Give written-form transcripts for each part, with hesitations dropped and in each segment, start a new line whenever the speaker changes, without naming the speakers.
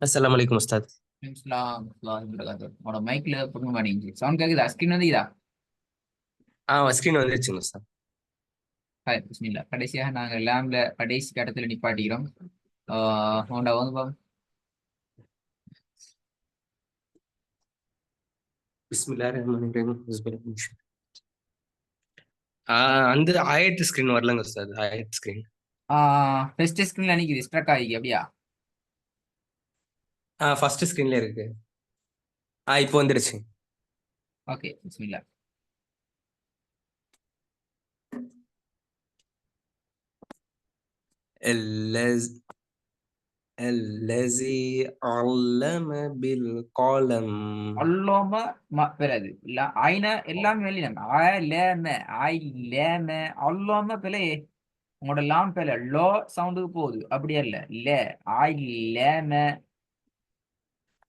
அஸ்ஸலாமு அலைக்கும் உஸ்தாத்.
உன்னோட மைக்ல புடுங்க மாட்டேங்குது. சவுண்ட் கேக்குதா? ஸ்கிரீன் வந்து இதா?
ஸ்கிரீன் வந்துருச்சுங்க உஸ்தாத்.
ஹாய், பிஸ்மில்லா. கடைசியாக நாங்கள் லேம்ப்ல கடைசி கட்டத்துல நிப்பாட்டிக்கிறோம். உன்னோட வந்து
பிஸ்மில்லாஹிர் ரஹ்மானிர் ரஹீம். ஹுஸ்பில்லாஹ் மின் ஷர். அந்த ஆயத்து ஸ்கிரீன் வரலங்க உஸ்தாத். ஆயத் ஸ்கிரீன்.
ஃபர்ஸ்ட் ஸ்கிரீன்ல நிக்குது, ஸ்ட்ரக் ஆகி அப்படியா?
ஃபர்ஸ்ட் ஸ்கிரீன்ல இருக்கு. இப்போ வந்துருச்சு.
ஓகே, பிஸ்மில்லா.
அல்லஸ் அல்லஸி அல்லம பில் கலம்.
அல்லோம பிறகு ஐன எல்லாமே வெளியில லேம ஐ லேம அல்லோம பிழையே. உங்களோட லாம் பிழை லோ சவுண்டுக்கு போகுது, அப்படியே இல்ல லே ஐ லேம.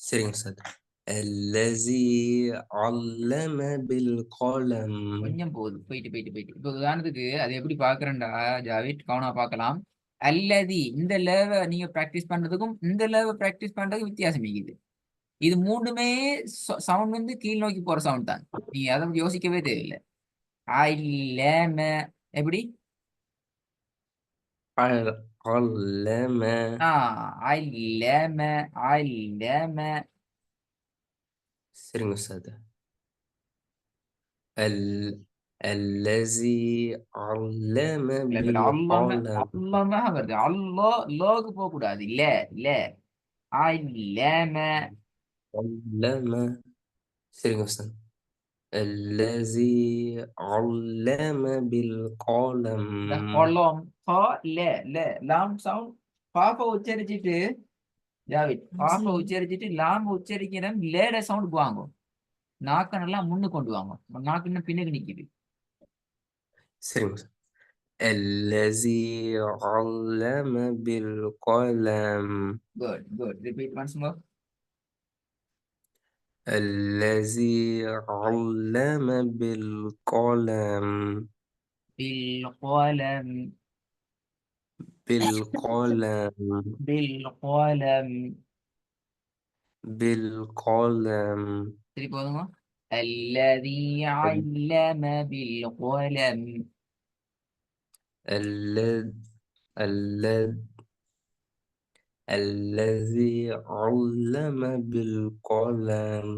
சரிங்க உஸ்தாத். அல்லஸி அல்லம பில் கலம்.
கொஞ்சம் போகுது, போயிட்டு போயிட்டு போயிட்டு. இப்போ உதாரணத்துக்கு அது எப்படி பாக்குறேன்டா ஜாவித், கவனம் பார்க்கலாம். அல்லதி இந்த லேவை நீங்க பிராக்டிஸ் பண்றதுக்கும் இந்த லேவை பிராக்டிஸ் பண்றதுக்கும் வித்தியாசம் இருக்குது. இது மூணுமே சவுண்ட் வந்து கீழ் நோக்கி போற சவுண்ட் தான். நீங்க அதை பத்தி யோசிக்கவே தேவையில்லை. லேம எப்படி?
அல்லம.
ஐ லேம ஐ லேம.
சரிங்க உஸ்தாத். الذي علم
சில பேர் அல்லாம
بالقلم.
அல்லாம வருது. அல்லோ லோக்கு போக கூடாது. இல்ல இல்ல ஐ லேம.
علم. சரிங்க உஸ்தாத். الذي علم بالقلم.
இந்த கொலம் லே லே லாம் சவுண்ட் பாப்பா உச்சரிச்சுட்டு ஜாவித் பாப்பா உச்சரிச்சுட்டு லாம் உச்சரிக்கிற லேட சவுண்ட் வாங்கும். நாக்க நல்லா முன்னு கொண்டு வாங்க. நாக்கு இன்னும் பின்னுக்கு நிக்குது.
சரிங்க உஸ்தாத். الذي علم بالقلم.
Good good, repeat once more.
الذي علم بالقلم.
بالقلم
بالقلم.
بالقلم.
بالقلم.
சரி போதுமா? الذي علم بالقلم.
الذي الذي الذي علم بالقلم.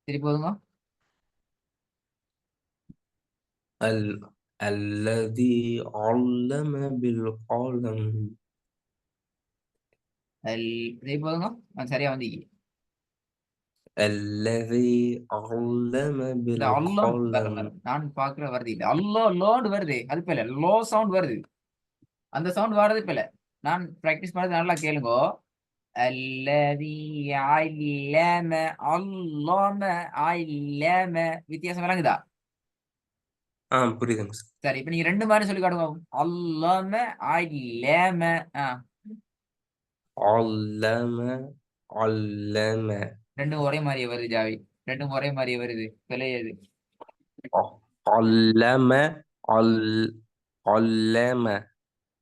சரி போதுமா?
الذي علم بالقلم.
சரி போதுமா? சரியா வந்து
الذي علم
இந்த அல்லம்
بالقلم.
நான் பாக்குற வருது இல்ல அல்லோ லோடு வருது. அது பிள்ளை லோ சவுண்ட் வருது. அந்த சவுண்ட் வர்றது பிள்ளை. நான் பிராக்டிஸ் பண்ணது நல்லா கேளுங்க. அல்லதி அல்லம அல்லம அல்லம. வித்தியாசம் விளங்குதா?
புரியுதுங்க சார்.
சரி, இப்ப நீங்க ரெண்டு மாதிரி சொல்லி காட்டுங்க. அல்லம அல்லம.
علم. علم.
ரெண்டும் ஒரே மாதிரியே வருது ஜாவி. ரெண்டும் ஒரே மாதிரியே வருது. பிழையது.
علم. علم.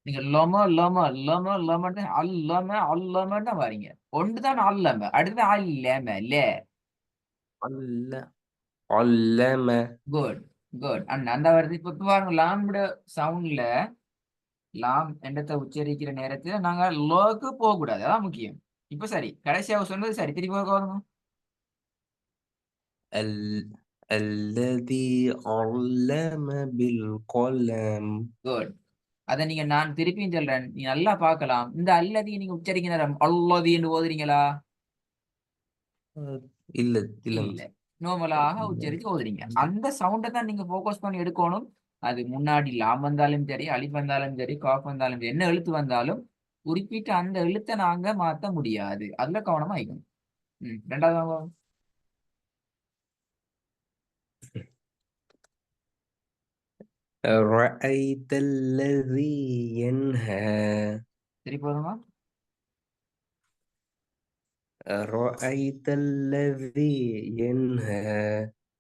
நீங்க லொம லொம லொம லொமன்னு அல்லம அல்லமன்னு தான் வாரீங்க. ஒன்றுதான் அல்லம, அடுத்து அல்லம லே.
علم.
Good good. அந்த வருது. இப்ப பாருங்க, லாம்ட சவுண்ட்ல லாம் என்றத்தை உச்சரிக்கிற நேரத்துல நாங்க லோக்கு போக கூடாது. அதான் முக்கியம். இப்ப சரி, கடைசியாக சொன்னது சரி. திருப்பி வரணும்.
الذي علم بالقلم.
குட். அதை நீங்க நான் திருப்பியும் சொல்றேன், நீங்க நல்லா பார்க்கலாம். இந்த அல்லதி நீங்க உச்சரிக்கிற நேரம் அல்லதி என்று ஓதுறீங்களா?
அஹ் இல்ல இல்லைங்க
இல்ல,
சார்.
நார்மலாக உச்சரிச்சு ஓதுறீங்க. அந்த சவுண்டை தான் நீங்க ஃபோக்கஸ் பண்ணி எடுக்கணும். அது முன்னாடி லாம் வந்தாலும் சரி, அலிஃப் வந்தாலும் சரி, காஃப் வந்தாலும் சரி, என்ன எழுத்து வந்தாலும் குறிப்பிட்ட அந்த எழுத்தை நாங்க மாத்த முடியாது. அதுல கவனமா இருக்கணும். ரெண்டாவது
رأيت الذي ينهى.
சரி போதுமா?
رأيت الذي ينهى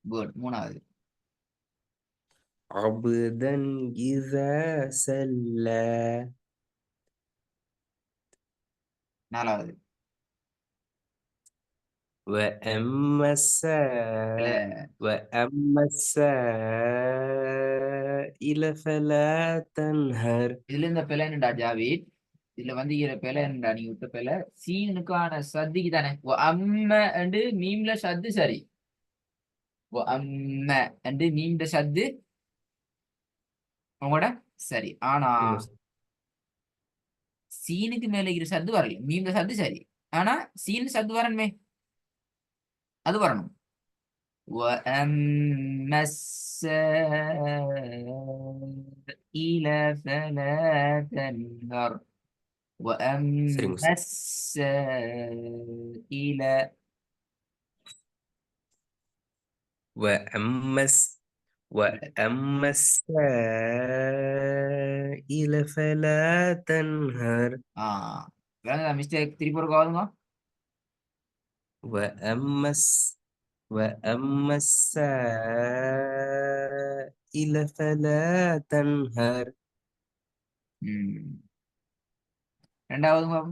குட். மூணாவது
عبدا إذا سلى.
நாலாவது
وأما
இல்ல
وأما السائل فلا تنهر.
இதுல இந்த பிள்ளை என்னடா ஜாவித், இதுல வந்து இற பிள்ளை என்னடா நீ விட்ட பிள்ளை சீனுக்கான சத்திக்கு தானே அம்ம அண்டு மீம்ல சத்து சரி. அம்ம அண்டு மீம்ல சத்து உங்களோட சரி. ஆனா
சரிங்க சார்.
சீனுக்கு மேல இருக்கிற சத்து வரல, மீம்ல சத்து சரி. ஆனா சீன் சத்து வரணுமே, அது வரணும். وأما السائل فلا تنهر.
சரிங்க
وأما
சார்.
السائل
وأما وأما السائل فلا تنهر.
மிஸ்டேக் திருப்பி ஒரு காதுங்க.
وأما وأما السائل فلا تنهر.
ரெண்டாவது பாபு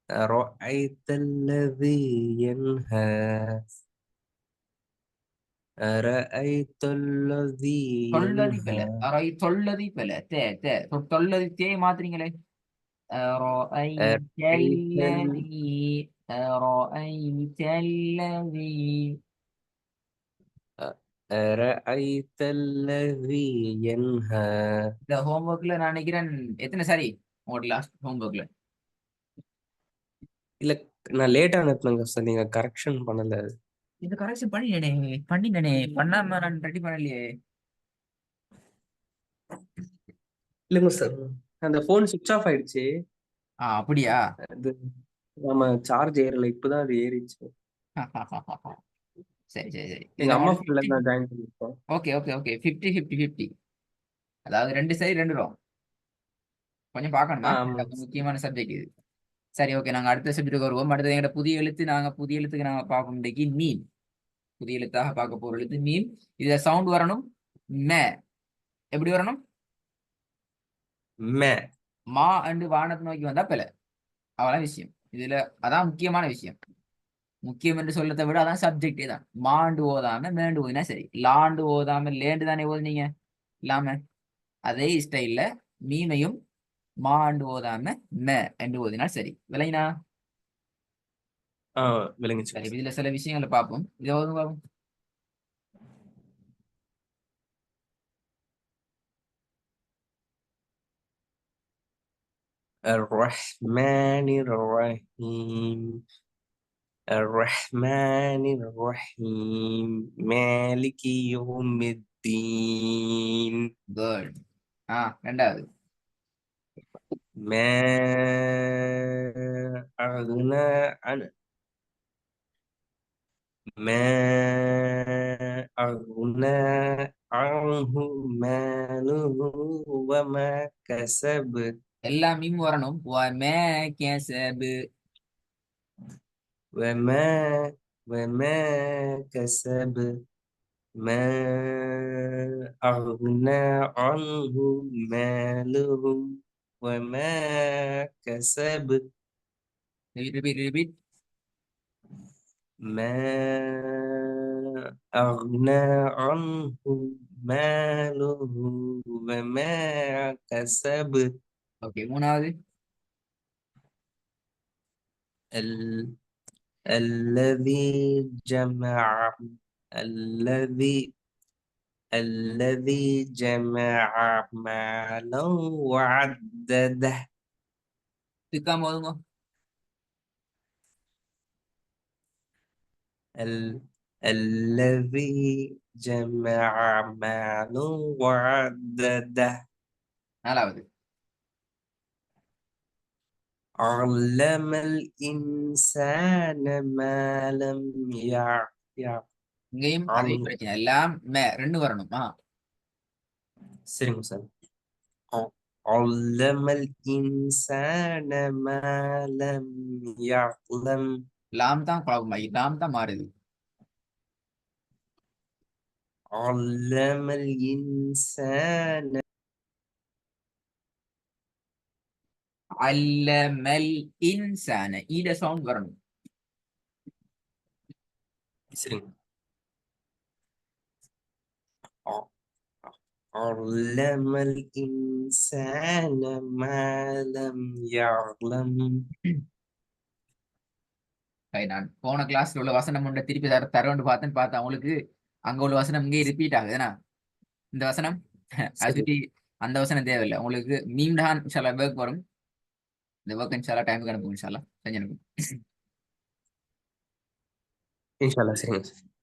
أرأيت الذي ينهى. أرأيت الذي
தொல்லதி
ينهى.
பெல அரை தொல்லதி பெல தே தே தொல்லதி தே மாத்துறீங்களே. أرأيت
أرأيت
الذي أرأيت الذي
أرأيت الذي ينهى.
இந்த ஹோம்ஒர்க்ல நான் நினைக்கிறேன் எத்தனை சரி உங்களோட லாஸ்ட் ஹோம்ஒர்க்ல.
இல்ல, நான் லேட்டா அனுப்புனேங்க சார், நீங்க கரெக்ஷன் பண்ணல.
இந்த கரெக்ஷன் பண்ணினே பண்ணாம நான் ரெடி பண்ணலையே.
இல்லைங்க சார், அந்த போன் சுவிட்ச் ஆஃப் ஆயிடுச்சு.
அப்படியா?
அது நம்ம சார்ஜ் ஏறல, இப்பதான் அது ஏறிச்சு.
சரி சரி சரி.
எங்க
இதுல
அம்மா
உங்களுக்கு
போன்ல இருந்து ஜாயின் பண்ணிருக்கோம்.
ஓகே ஓகே ஓகே 50-50-50, அதாவது ரெண்டு சரி ரெண்டு ரோ. கொஞ்சம் பார்க்கணுமா,
ஆமாங்க சார்.
முக்கியமான சப்ஜெக்ட் இது. சரி ஓகே, நாங்க அடுத்த சப்ஜெக்ட் வருவோம். அடுத்தது எங்களோட புதிய எழுத்து. புதிய எழுத்துக்கு நாங்க பார்ப்போம் இன்றைக்கு மீன். புதிய எழுத்தாக பார்க்க போற எழுத்து மீன். இதுல சவுண்ட் வரணும் மே. எப்படி வரணும்?
மே.
மா அண்டு வானத்தை நோக்கி வந்தா பிள்ளை. அவ்வளவு விஷயம் இதுல. அதான் முக்கியமான விஷயம். முக்கியம் என்று சொல்லத்தை விட அதான் சப்ஜெக்டே தான். மாண்டு ஓதாம மேண்டு ஓதினா சரி. லாண்டு ஓதாம லேண்டு தானே ஓதுனீங்க இல்லாம. அதே ஸ்டைல்ல மீமையும் மாண்டு ஓதாம மே என்று ஓதினா சரி. விளையினா
விளங்குச்சு
சரி.
சார்.
இதுல சில விஷயங்களை பார்ப்போம். இதை ஓதுங்க பார்ப்போம்.
الرحمن الرحيم. الرحمن الرحيم مالك يوم الدين.
குட். ரெண்டாவது
ما أغنى عن ما أغنى عنه ماله وما كسب.
எல்லாம் மீம் வரணும். மே கேசபு
وما وما كسب. ما أغنى عنه ماله وما كسب.
ரிபீட்.
ما أغنى عنه ماله وما كسب.
ஓகே, மூணாவது
ال... الذي جمع الذي جمع مالا وعدده.
திக்காம ஓதுங்க.
الذي جمع مالا وعدده.
நாலாவது
علم الإنسان ما لم يعلم.
இங்கேயும் அதே பிரச்சனை. எல்லாம் மே ரெண்டு வரணும்.
சரிங்க சார். علم الإنسان ما لم يعلم.
லாம் தான் குழப்பமாயி, லாம் தான் மாறுது.
علم الإنسان
அல்லமல் இன்சான ஈட சவுண்ட் வரணும்.
சரிங்க. அ- علم الإنسان ما لم يعلم.
நான் போன கிளாஸ்ல உள்ள வசனம் ஒன்றை திருப்பி தரவண்டு பார்த்தேன் அவங்களுக்கு அங்க உள்ள வசனம் இங்கே ரிப்பீட் ஆகுதுன்னா இந்த வசனம் அது
சரி
சுற்றி அந்த வசனம் தேவையில்லை உங்களுக்கு. மீம்டான் இன்ஷால்லா ஒர்க் வரும். இந்த ஒர்க் இன்ஷால்லா டைமுக்கு அனுப்புங்க, இன்ஷால்லா செஞ்சு அனுப்புங்க.
இன்ஷால்லா சரிங்க.